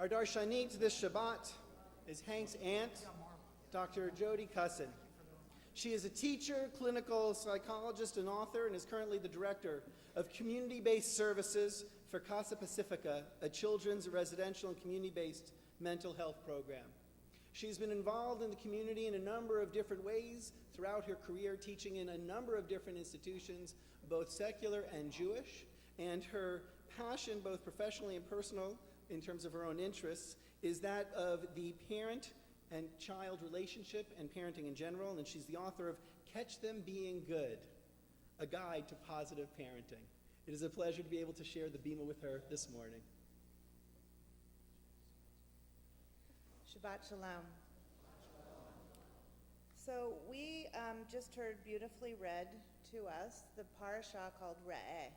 Our Darshanit this Shabbat is Hank's aunt, Dr. Jody Kussin. She is a teacher, clinical psychologist, and author, and is currently the director of community-based services for Casa Pacifica, a children's residential and community-based mental health program. She's been involved in the community in a number of different ways throughout her career, teaching in a number of different institutions, both secular and Jewish, and her passion, both professionally and personal, in terms of her own interests, is that of the parent and child relationship and parenting in general, and she's the author of Catch Them Being Good, a guide to positive parenting. It is a pleasure to be able to share the Bima with her this morning. Shabbat Shalom. So we just heard beautifully read to us the parasha called Re'eh,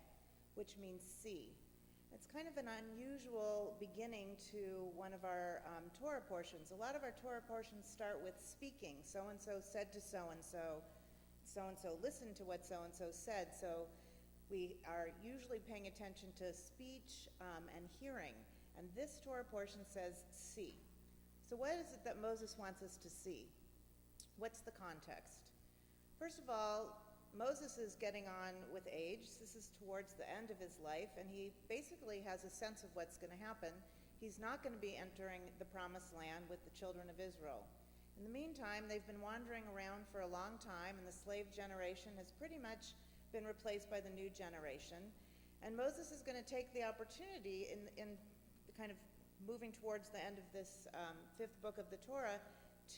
which means see. It's kind of an unusual beginning to one of our Torah portions. A lot of our Torah portions start with speaking. So-and-so said to so-and-so, so-and-so listened to what so-and-so said. So we are usually paying attention to speech and hearing. And this Torah portion says see. So what is it that Moses wants us to see? What's the context? First of all, Moses is getting on with age. This is towards the end of his life, and he basically has a sense of what's going to happen. He's not going to be entering the promised land with the children of Israel. In the meantime, they've been wandering around for a long time, and the slave generation has pretty much been replaced by the new generation. And Moses is going to take the opportunity in kind of moving towards the end of this fifth book of the Torah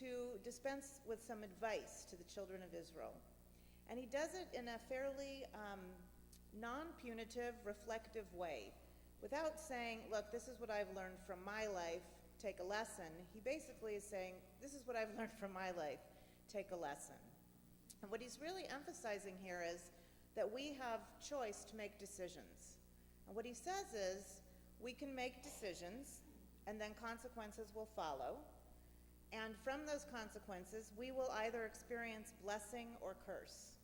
to dispense with some advice to the children of Israel. And he does it in a fairly non-punitive, reflective way. Without saying, look, this is what I've learned from my life, take a lesson. He basically is saying, this is what I've learned from my life, take a lesson. And what he's really emphasizing here is that we have choice to make decisions. And what he says is, we can make decisions, and then consequences will follow. And from those consequences, we will either experience blessing or curse.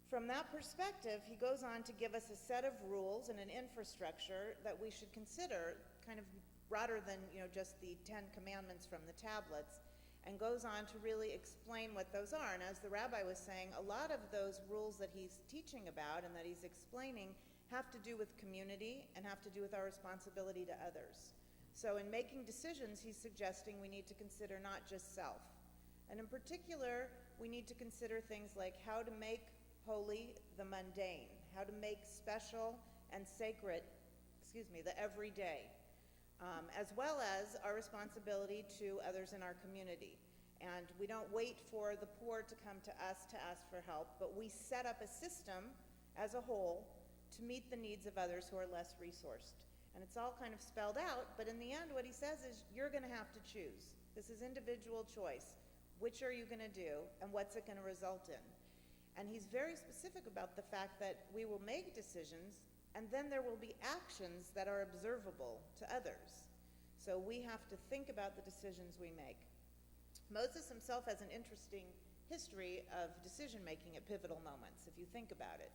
From that perspective, he goes on to give us a set of rules and an infrastructure that we should consider, kind of broader than just the 10 commandments from the tablets, and goes on to really explain what those are. And as the rabbi was saying, a lot of those rules that he's teaching about and that he's explaining have to do with community and have to do with our responsibility to others. So in making decisions, he's suggesting we need to consider not just self. And in particular, we need to consider things like how to make holy the mundane, how to make special and sacred, the everyday, as well as our responsibility to others in our community. And we don't wait for the poor to come to us to ask for help, but we set up a system as a whole to meet the needs of others who are less resourced. And it's all kind of spelled out, but in the end what he says is you're going to have to choose. This is individual choice. Which are you going to do, and what's it going to result in? And he's very specific about the fact that we will make decisions, and then there will be actions that are observable to others. So we have to think about the decisions we make. Moses himself has an interesting history of decision-making at pivotal moments, if you think about it.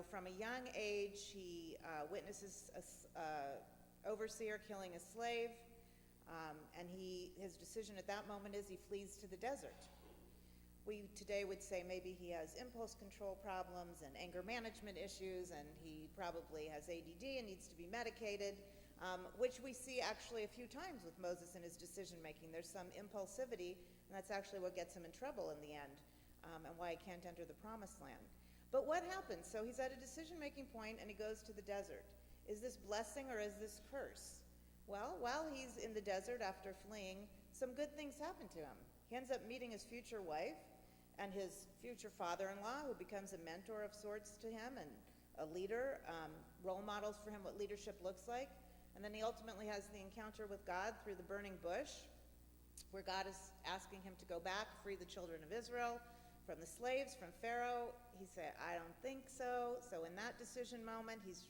From a young age, he witnesses an overseer killing a slave, and his decision at that moment is he flees to the desert. We today would say maybe he has impulse control problems and anger management issues, and he probably has ADD and needs to be medicated, which we see actually a few times with Moses in his decision-making. There's some impulsivity, and that's actually what gets him in trouble in the end, and why he can't enter the promised land. But what happens? So he's at a decision-making point, and he goes to the desert. Is this blessing or is this curse? Well, while he's in the desert after fleeing, some good things happen to him. He ends up meeting his future wife and his future father-in-law, who becomes a mentor of sorts to him and a leader, role models for him what leadership looks like. And then he ultimately has the encounter with God through the burning bush, where God is asking him to go back, free the children of Israel from the slaves, from Pharaoh. He said, I don't think so. So in that decision moment, he's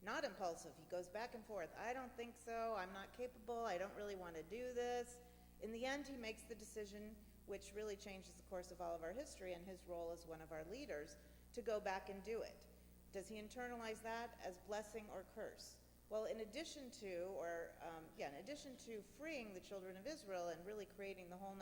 not impulsive. He goes back and forth. I don't think so. I'm not capable. I don't really want to do this. In the end, he makes the decision, which really changes the course of all of our history and his role as one of our leaders, to go back and do it. Does he internalize that as blessing or curse? Well, in addition to freeing the children of Israel and really creating the whole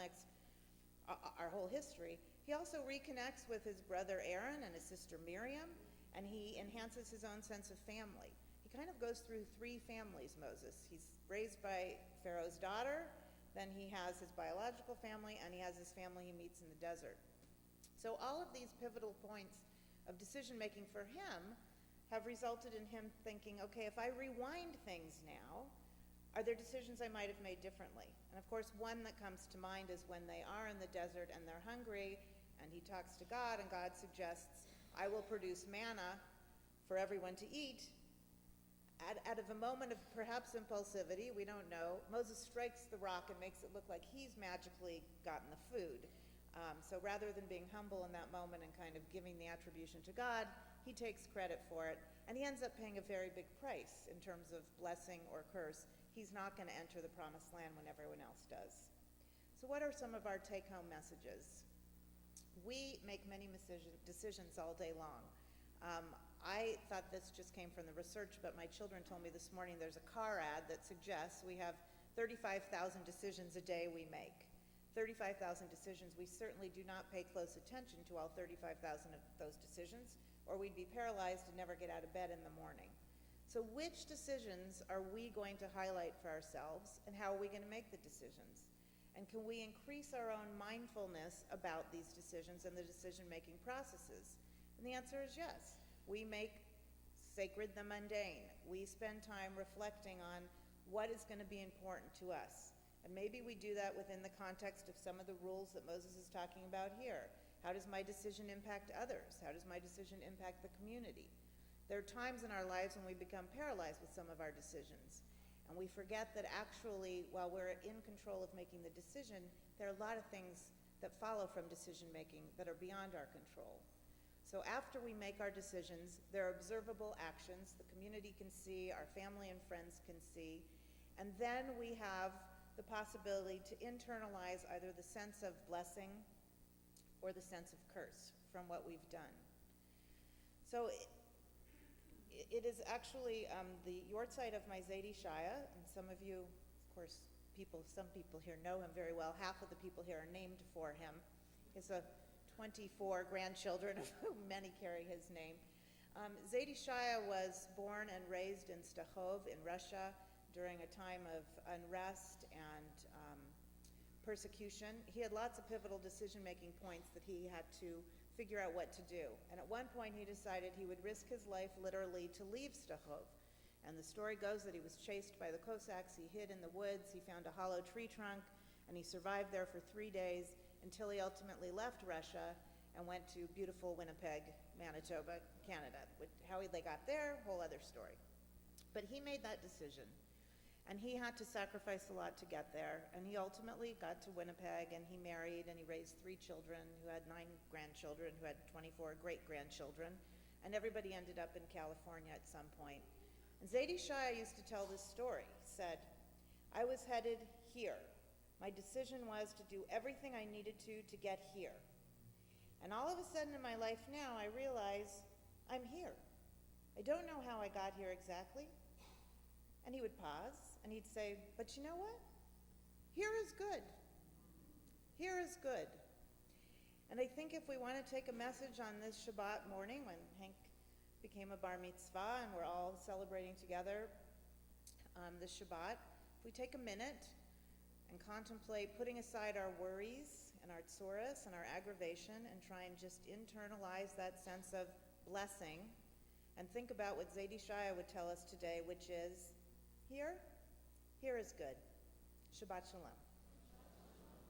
our whole history, he also reconnects with his brother Aaron and his sister Miriam, and he enhances his own sense of family. He kind of goes through three families, Moses. He's raised by Pharaoh's daughter, then he has his biological family, and he has his family he meets in the desert. So all of these pivotal points of decision-making for him have resulted in him thinking, okay, if I rewind things now, are there decisions I might have made differently? And of course, one that comes to mind is when they are in the desert and they're hungry, and he talks to God, and God suggests, I will produce manna for everyone to eat. Out of a moment of perhaps impulsivity, we don't know, Moses strikes the rock and makes it look like he's magically gotten the food. So rather than being humble in that moment and kind of giving the attribution to God, he takes credit for it, and he ends up paying a very big price in terms of blessing or curse. He's not going to enter the promised land when everyone else does. So what are some of our take-home messages? We make many decisions all day long. I thought this just came from the research, but my children told me this morning there's a car ad that suggests we have 35,000 decisions a day we make. 35,000 decisions. We certainly do not pay close attention to all 35,000 of those decisions, or we'd be paralyzed and never get out of bed in the morning. So which decisions are we going to highlight for ourselves, and how are we going to make the decisions? And can we increase our own mindfulness about these decisions and the decision-making processes? And the answer is yes. We make sacred the mundane. We spend time reflecting on what is going to be important to us. And maybe we do that within the context of some of the rules that Moses is talking about here. How does my decision impact others? How does my decision impact the community? There are times in our lives when we become paralyzed with some of our decisions. And we forget that actually, while we're in control of making the decision, there are a lot of things that follow from decision making that are beyond our control. So after we make our decisions, there are observable actions the community can see, our family and friends can see, and then we have the possibility to internalize either the sense of blessing or the sense of curse from what we've done. So it is actually the yortzeit of my Zedi Shaya, and some of you, of course, some people here know him very well. Half of the people here are named for him. He's a 24 grandchildren, of whom many carry his name. Zedi Shaya was born and raised in Stachov in Russia during a time of unrest and persecution. He had lots of pivotal decision-making points that he had to figure out what to do. And at one point he decided he would risk his life literally to leave Stachov. And the story goes that he was chased by the Cossacks, he hid in the woods, he found a hollow tree trunk, and he survived there for 3 days until he ultimately left Russia and went to beautiful Winnipeg, Manitoba, Canada. How they got there, whole other story. But he made that decision, and he had to sacrifice a lot to get there, and he ultimately got to Winnipeg, and he married, and he raised 3 children, who had 9 grandchildren, who had 24 great-grandchildren, and everybody ended up in California at some point. And Zedi Shaya used to tell this story. He said, I was headed here. My decision was to do everything I needed to get here. And all of a sudden in my life now, I realize I'm here. I don't know how I got here exactly. And he would pause, and he'd say, but you know what? Here is good. Here is good. And I think if we want to take a message on this Shabbat morning, when Hank became a bar mitzvah, and we're all celebrating together this Shabbat, if we take a minute and contemplate putting aside our worries and our tsuras and our aggravation and try and just internalize that sense of blessing and think about what Zedi Shaya would tell us today, which is, here is good. Shabbat Shalom.